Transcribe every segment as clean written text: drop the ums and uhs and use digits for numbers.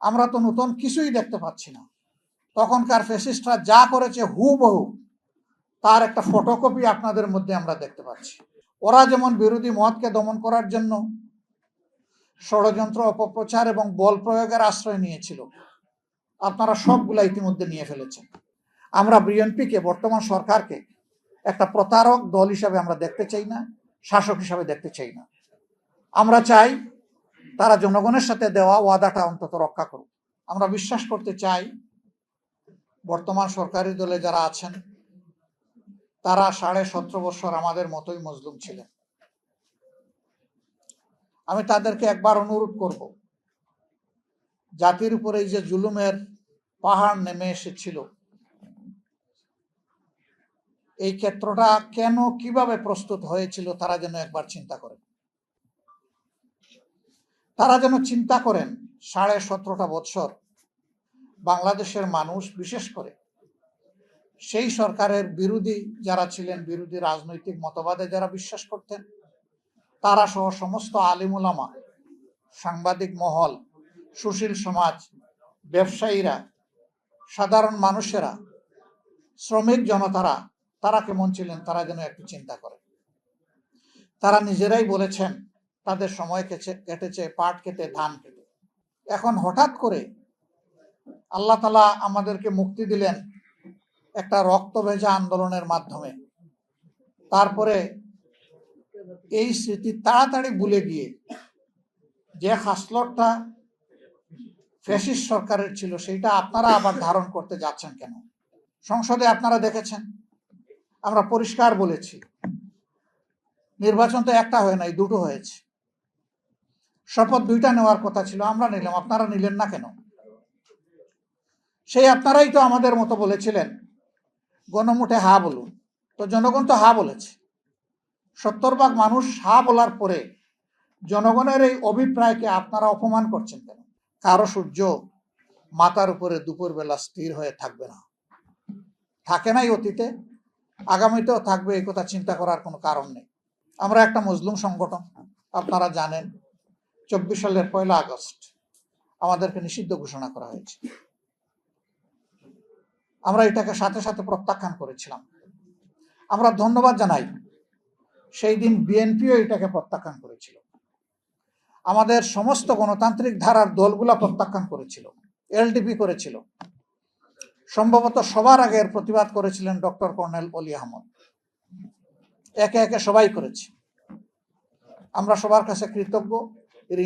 আমরা তো নতুন কিছুই দেখতে পাচ্ছি না। তখনকার ফ্যাসিস্টরা যা করেছে হুবহু তার একটা ফটোকপি আপনাদের মধ্যে আমরা দেখতে পাচ্ছি। ওরা যেমন বিরোধী মতকে দমন করার জন্য ষড়যন্ত্র, অপপ্রচার এবং বল প্রয়োগের আশ্রয় নিয়েছিল, আপনারা সবগুলা ইতিমধ্যে নিয়ে ফেলেছেন। আমরা বিএনপিকে, বর্তমান সরকারকে একটা প্রতারক দল হিসাবে আমরা দেখতে চাই না, শাসক হিসাবে দেখতে চাই না। আমরা চাই তারা জনগণের সাথে দেওয়া ওয়াদাটা অন্তত রক্ষা করুক। আমরা বিশ্বাস করতে চাই বর্তমান সরকারি দলে যারা আছেন তারা 17.5 বছর আমাদের মতোই মজলুম ছিলেন। আমি তাদেরকে একবার অনুরোধ করব, জাতির উপরে এই যে জুলুমের পাহাড় নেমে এসেছিল, এই ক্ষেত্রটা কেন, কিভাবে প্রস্তুত হয়েছিল তারা যেন একবার চিন্তা করেন। তারা যেন চিন্তা করেন 17.5 বছর বাংলাদেশের মানুষ, বিশেষ করে সেই সরকারের বিরোধী যারা ছিলেন, বিরোধী রাজনৈতিক মতবাদে যারা বিশ্বাস করতেন, তারা সহ সমস্ত আলিম উলামা, সাংবাদিক মহল, সুশীল সমাজ, ব্যবসায়ীরা, সাধারণ মানুষেরা, শ্রমিক জনতারা, তারা কেমন ছিলেন তারা যেন একটু চিন্তা করে। তারা নিজেরাই বলেছেন তাদের সময় কেটেছে পাট খেতে, ধান খেতে। এখন হঠাৎ করে আল্লাহ তাআলা আমাদেরকে মুক্তি দিলেন একটা রক্ত ভেজা আন্দোলনের মাধ্যমে। তারপরে এই স্মৃতি তাড়াতাড়ি ভুলে গিয়ে যে হাসলটটা ফ্যাসিস্ট সরকারের ছিল সেইটা আপনারা আবার ধারণ করতে যাচ্ছেন কেন? সংসদে আপনারা দেখেছেন, আমরা পরিষ্কার বলেছি, নির্বাচন তো একটা হয় নাই, দুটো হয়েছে। শপথ 2টা নেওয়ার কথা ছিল, আমরা নিলাম, আপনারা নিলেন না কেন? সেই আপনারাই তো আমাদের মতো বলেছিলেন গণমুঠে হা বলুন, তো জনগণ তো হা বলেছে। 70% মানুষ হা বলার পরে জনগণের এই অভিপ্রায়কে আপনারা অপমান করছেন কেন? কারো সূর্য মাথার উপরে দুপুরবেলা স্থির হয়ে থাকবে না, থাকে নাই অতীতে, আগামীতেও থাকবে, এই কথা চিন্তা করার কোনো কারণ নেই। আমরা একটা মজলুম সংগঠন, আপনারা জানেন 24 সালের 1 আগস্ট আমাদেরকে নিষিদ্ধ ঘোষণা করা হয়েছে। আমরা এটাকে সাথে সাথে প্রত্যাখ্যান করেছিলাম। আমরা ধন্যবাদ জানাই, সেই দিন বিএনপিও এটাকে প্রত্যাখ্যান করেছিল, আমাদের সমস্ত গণতান্ত্রিক ধারার দলগুলা প্রত্যাখ্যান করেছিল, এলডিপি করেছিল। সম্ভবত সবার আগে এর প্রতিবাদ করেছিলেন ডক্টর কর্নেল অলি আহমদ। একে একে সবাই করেছে। আমরা সবার কাছে কৃতজ্ঞ,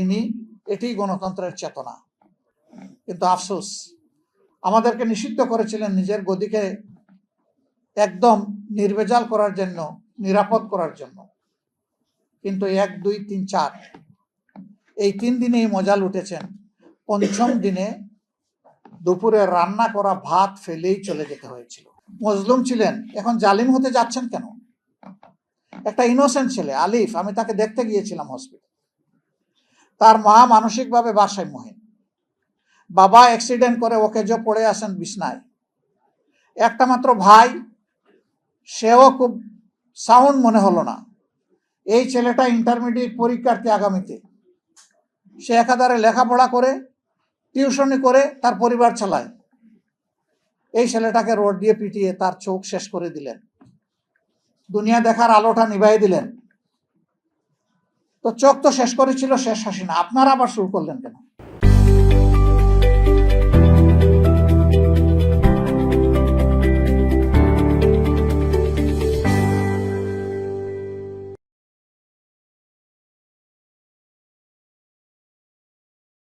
ঋণী, এটি গণতন্ত্রের চেতনা। কিন্তু আফসোস, আমাদেরকে নিষিদ্ধ করেছিলেন নিজের গদিকে একদম নির্ভেজাল করার জন্য, নিরাপদ করার জন্য। কিন্তু 1, 2, 3, 4 এই 3 দিনেই মজা লুটেছেন। 5ম দিনে দুপুরে রান্না করা ভাত ফেলেই চলে যেতে হয়েছিল। মজলুম ছিলেন, এখন জালিম হতে যাচ্ছেন কেন? একটা ইনোসেন্ট ছেলে আলিফ, আমি তাকে দেখতে গিয়েছিলাম হসপিটাল। তার মা মানসিকভাবে ভারসাম্যহীন, বাবা অ্যাক্সিডেন্ট করে ওকেজো পড়ে আসেন বিছনায়, একটা মাত্র ভাই, সেও খুব সাউন্ড মনে হলো না। এই ছেলেটা ইন্টারমিডিয়েট পরীক্ষার্থী আগামীতে, সে একাধারে লেখাপড়া করে, টিউশনি করে তার পরিবার চালায়। এই ছেলেটাকে রড দিয়ে পিটিয়ে তার চোখ শেষ করে দিলেন, দুনিয়া দেখার আলোটা নিভাই দিলেন। তো চোখ তো শেষ করেছিল শেষ হাসিনা, আপনারা আবার শুরু করলেন কেন?